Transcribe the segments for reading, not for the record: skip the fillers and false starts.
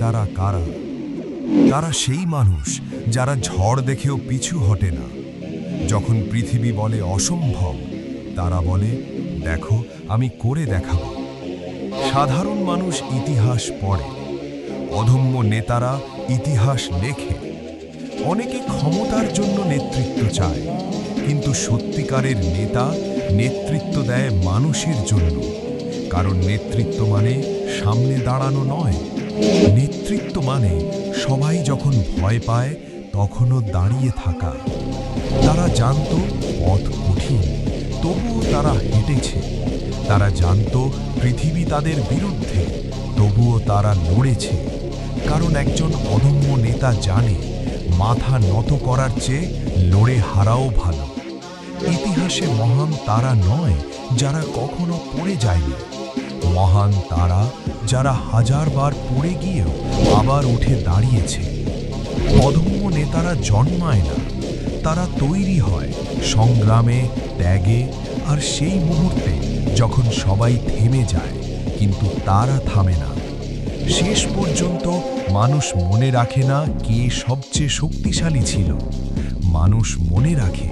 নেতারা কারা? তারা সেই মানুষ যারা ঝড় দেখেও পিছু হটে না। যখন পৃথিবী বলে অসম্ভব, তারা বলে, দেখো আমি করে দেখাবো। সাধারণ মানুষ ইতিহাস পড়ে, অদম্য নেতারা ইতিহাস লেখে। অনেকে ক্ষমতার জন্য নেতৃত্ব চায়, কিন্তু সত্যিকারের নেতা নেতৃত্ব দেয় মানুষের জন্য। কারণ নেতৃত্ব মানে সামনে দাঁড়ানো নয়, নেতৃত্ব মানে সবাই যখন ভয় পায় তখনও দাঁড়িয়ে থাকা। তারা জানতো পথ কঠিন, তবুও তারা হেঁটেছে। তারা জানতো পৃথিবী তাদের বিরুদ্ধে, তবুও তারা লড়েছে। কারণ একজন অদম্য নেতা জানে মাথা নত করার চেয়ে লড়ে হারাও ভালো। ইতিহাসে মহান তারা নয় যারা কখনো পড়ে যায়নি, মহান তারা যারা হাজারবার পড়ে গিয়েও আবার উঠে দাঁড়িয়েছে। অদম্য নেতারা জন্মায় না, তারা তৈরি হয় সংগ্রামে, ত্যাগে, আর সেই মুহূর্তে যখন সবাই থেমে যায় কিন্তু তারা থামে না। শেষ পর্যন্ত মানুষ মনে রাখে না কে সবচেয়ে শক্তিশালী ছিল, মানুষ মনে রাখে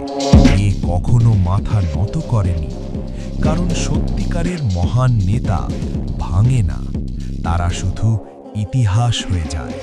কে কখনো মাথা নত করেনি। কারণ সত্যিকারের মহান নেতা ভাঙে না, তারা শুধু ইতিহাস হয়ে যায়।